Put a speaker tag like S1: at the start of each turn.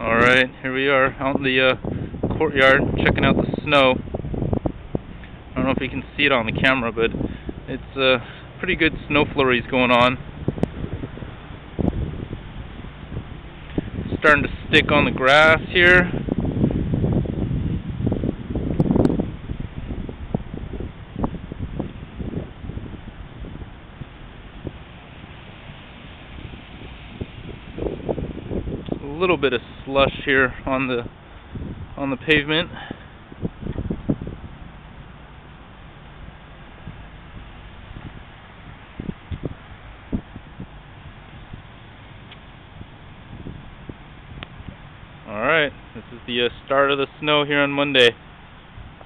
S1: Alright, here we are out in the courtyard checking out the snow. I don't know if you can see it on the camera, but it's pretty good snow flurries going on. Starting to stick on the grass here. A little bit of slush here on the pavement. Alright, this is the start of the snow here on Monday.